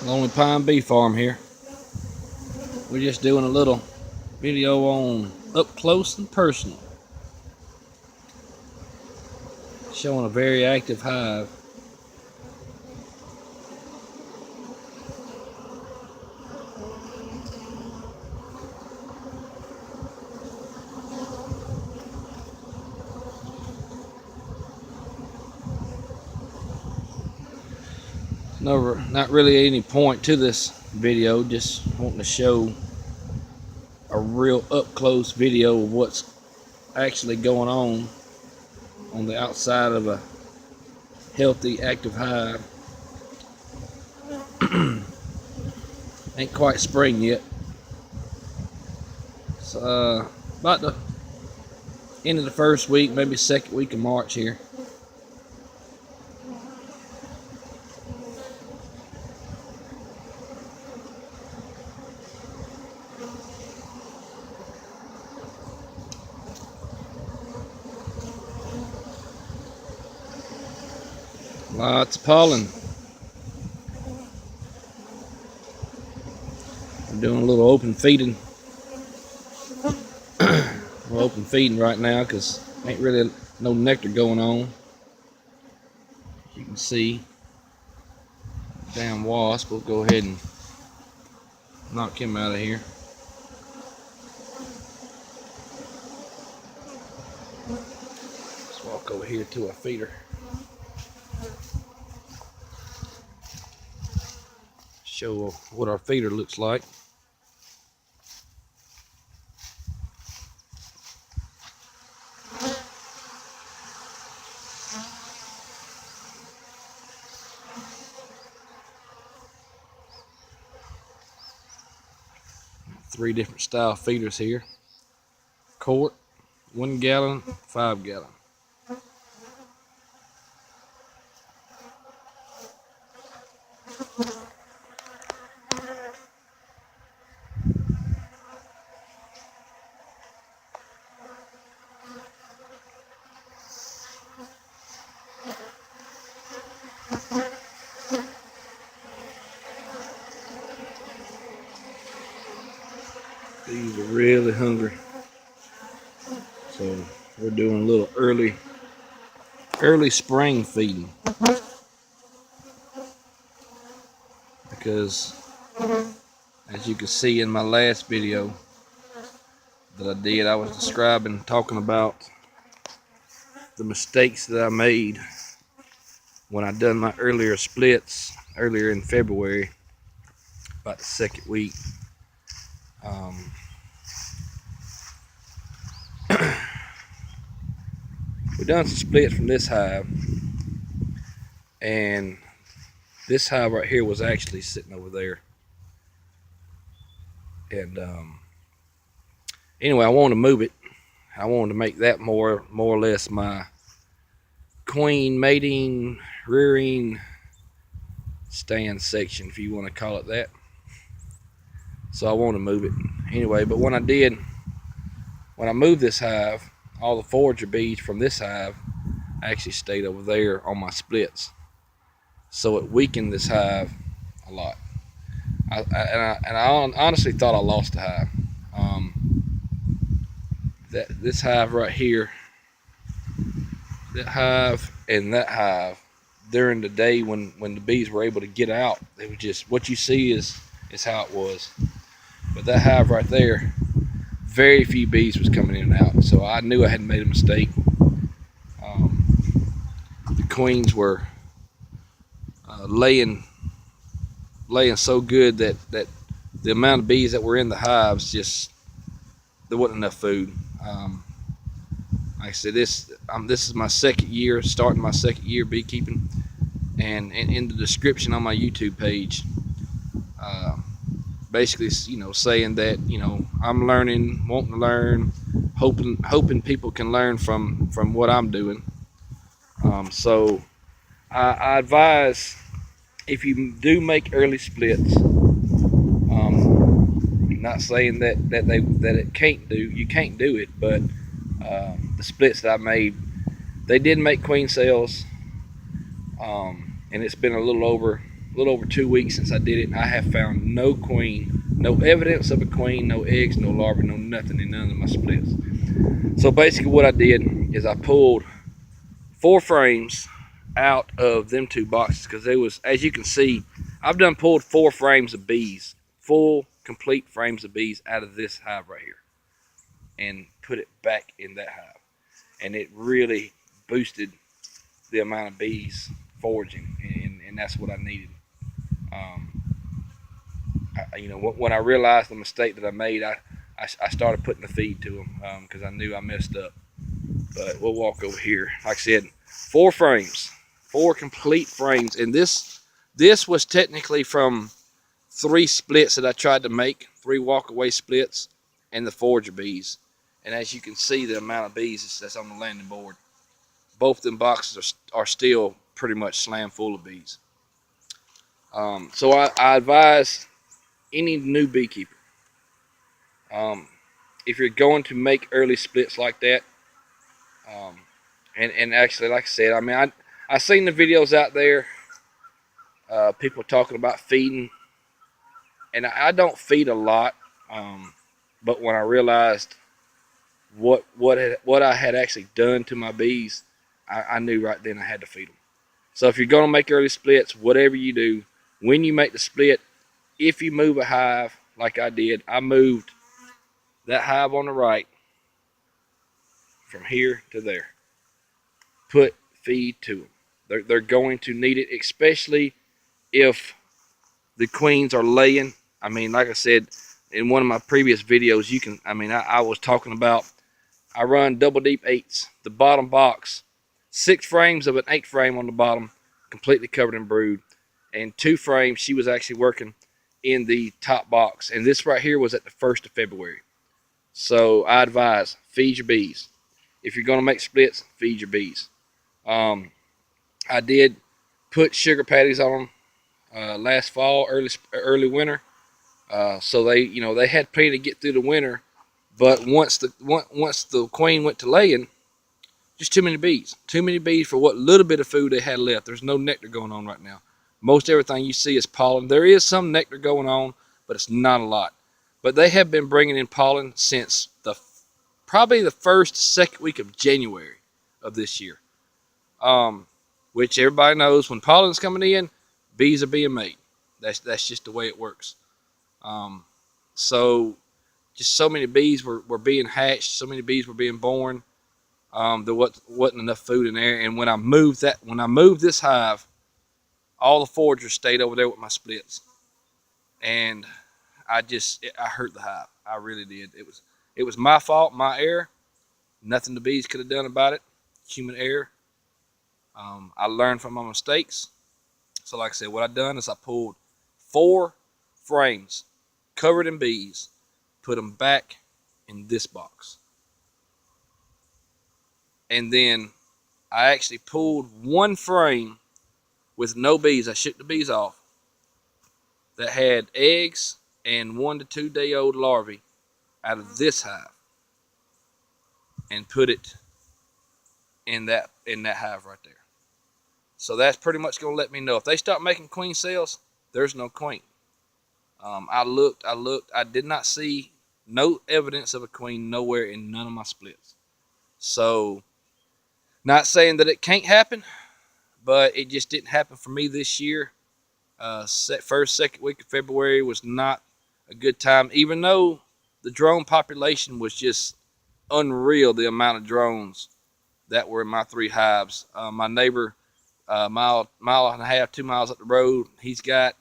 Lonely Pine Bee Farm here. We're just doing a little video on up close and personal, showing a very active hive. Not really any point to this video, just wanting to show a real up close video of what's actually going on the outside of a healthy active hive. Ain't quite spring yet. It's about the end of the first week, maybe second week of March here. Lots of pollen. I'm doing a little open feeding. We're open feeding right now because ain't really no nectar going on. You can see damn wasp. We'll go ahead and knock him out of here. Let's walk over here to our feeder. Show what our feeder looks like. Three different style feeders here: quart, 1 gallon, 5 gallon. These are really hungry, so we're doing a little early spring feeding, because as you can see in my last video that I did, I was talking about the mistakes that I made when I done my earlier splits earlier in February, about the second week. We done some splits from this hive, and this hive right here was actually sitting over there. And anyway, I wanted to move it. I wanted to make that more or less my queen mating, rearing stand section, if you want to call it that. So I want to move it anyway. But when I moved this hive, all the forager bees from this hive actually stayed over there on my splits, so it weakened this hive a lot. I honestly thought I lost the hive. This hive right here, that hive and that hive, during the day when the bees were able to get out, they were just, what you see is how it was. But that hive right there, very few bees was coming in and out, so I knew I had made a mistake. The queens were laying so good that the amount of bees that were in the hives, just there wasn't enough food. Like I said, this is my second year, starting my second year beekeeping, and in the description on my YouTube page, basically, saying that, I'm learning, wanting to learn, hoping people can learn from what I'm doing. So I advise, if you do make early splits, not saying that it can't do, you can't do it, but the splits that I made, they did make queen cells, and it's been a little over a little over 2 weeks since I did it. I have found no queen, no evidence of a queen, no eggs, no larvae, no nothing in none of my splits. So basically what I did is I pulled 4 frames out of them 2 boxes, because there was, as you can see, I've done pulled 4 frames of bees, full complete frames of bees out of this hive right here, and put it back in that hive, and it really boosted the amount of bees foraging, and that's what I needed. When I realized the mistake that I made, I started putting the feed to them, because I knew I messed up. But we'll walk over here. Like I said, 4 frames, 4 complete frames, and this was technically from 3 splits that I tried to make, 3 walk-away splits, and the forager bees. And as you can see, the amount of bees that's on the landing board, both them boxes are still pretty much slam full of bees. So I advise any new beekeeper, if you're going to make early splits like that, and actually, like I said, I mean, I seen the videos out there, people talking about feeding, and I don't feed a lot, but when I realized what I had actually done to my bees, I knew right then I had to feed them. So if you're going to make early splits, whatever you do, when you make the split, if you move a hive like I did, I moved that hive on the right from here to there. Put feed to them. They're going to need it, especially if the queens are laying. I mean, like I said in one of my previous videos, I was talking about, I run double deep 8s. The bottom box, 6 frames of an 8 frame on the bottom, completely covered in brood, and 2 frames she was actually working in the top box. And this right here was at the 1st of February. So I advise, feed your bees. If you're going to make splits, feed your bees. I did put sugar patties on them last fall, early winter. So they had plenty to get through the winter. But once the queen went to laying, just too many bees. Too many bees for what little bit of food they had left. There's no nectar going on right now. Most everything you see is pollen. There is some nectar going on, but it's not a lot. But they have been bringing in pollen since probably the second week of January of this year. Which everybody knows, when pollen's coming in, bees are being made. That's just the way it works. So just so many bees were being hatched, so many bees were being born. There wasn't enough food in there, and when I moved this hive, all the foragers stayed over there with my splits, and I hurt the hive. I really did. It was my fault, my error. Nothing the bees could have done about it. Human error. I learned from my mistakes. So like I said, what I done is I pulled 4 frames covered in bees, put them back in this box. And then I actually pulled 1 frame with no bees. I shook the bees off, that had eggs and 1 to 2 day old larvae out of this hive, and put it in that hive right there. So that's pretty much going to let me know if they start making queen cells, there's no queen. I looked. I did not see no evidence of a queen nowhere in none of my splits. So, not saying that it can't happen, but it just didn't happen for me this year. Second week of February was not a good time, even though the drone population was just unreal, the amount of drones that were in my 3 hives. My neighbor, mile and a half, 2 miles up the road, he's got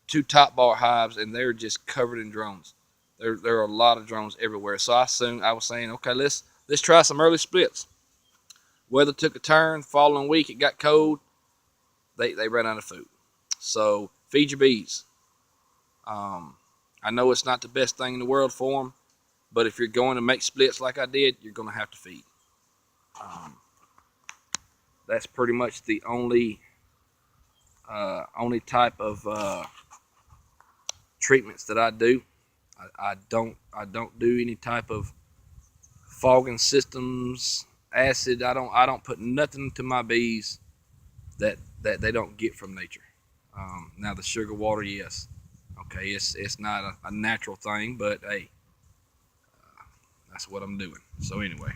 2 top bar hives, and they're just covered in drones. There are a lot of drones everywhere. So I was saying, okay, let's try some early splits. Weather took a turn. Following week, it got cold. They ran out of food. So feed your bees. I know it's not the best thing in the world for them, but if you're going to make splits like I did, you're going to have to feed. That's pretty much the only type of treatments that I do. I don't do any type of fogging systems, acid. I don't put nothing to my bees that they don't get from nature. Now the sugar water, yes, okay, it's not a natural thing, but hey, that's what I'm doing. So anyway,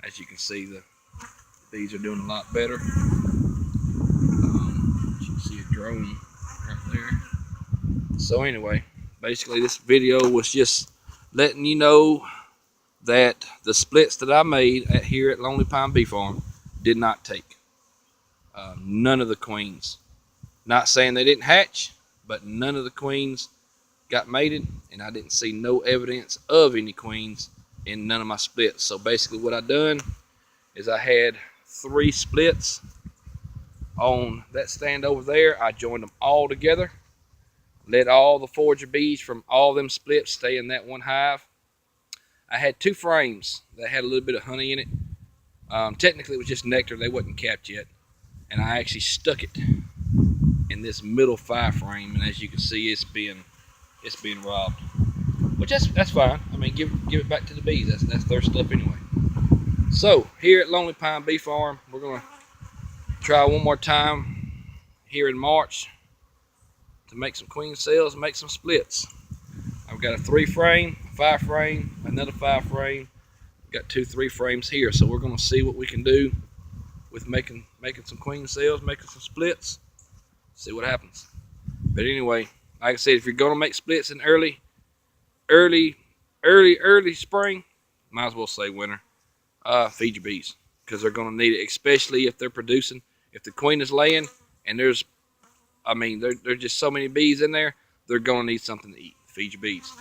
as you can see, the bees are doing a lot better. You can see a drone right there. So anyway, basically this video was just letting you know that the splits that I made here at Lonely Pine Bee Farm did not take. None of the queens. Not saying they didn't hatch, but none of the queens got mated, and I didn't see no evidence of any queens in none of my splits. So basically what I done is I had 3 splits on that stand over there. I joined them all together, let all the forager bees from all them splits stay in that one hive. I had 2 frames that had a little bit of honey in it. Technically it was just nectar, they wasn't capped yet, and I actually stuck it in this middle 5 frame, and as you can see, it's being robbed, which that's fine. I mean, give it back to the bees. That's their stuff anyway. So here at Lonely Pine Bee Farm, we're gonna try one more time here in March to make some queen cells, make some splits. I've got a 3 frame, 5 frame, another 5 frame. I've got 2 3 frames here, so we're gonna see what we can do with making some queen cells, making some splits. See what happens. But anyway, like I said, if you're gonna make splits in early spring, might as well say winter, feed your bees, because they're gonna need it, especially if they're producing. If the queen is laying and there's just so many bees in there, they're gonna need something to eat. Feed your bees.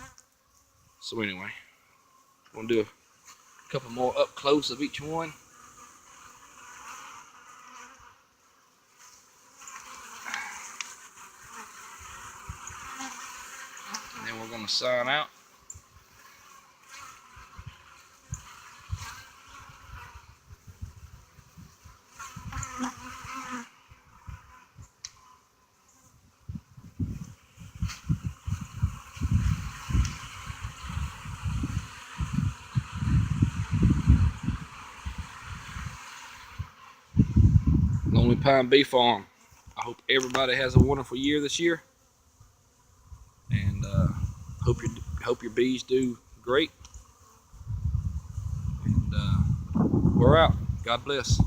So anyway, I'm gonna do a couple more up close of each one. And then we're gonna sign out. Lonely Pine Bee Farm. I hope everybody has a wonderful year this year, and hope your bees do great. And we're out. God bless.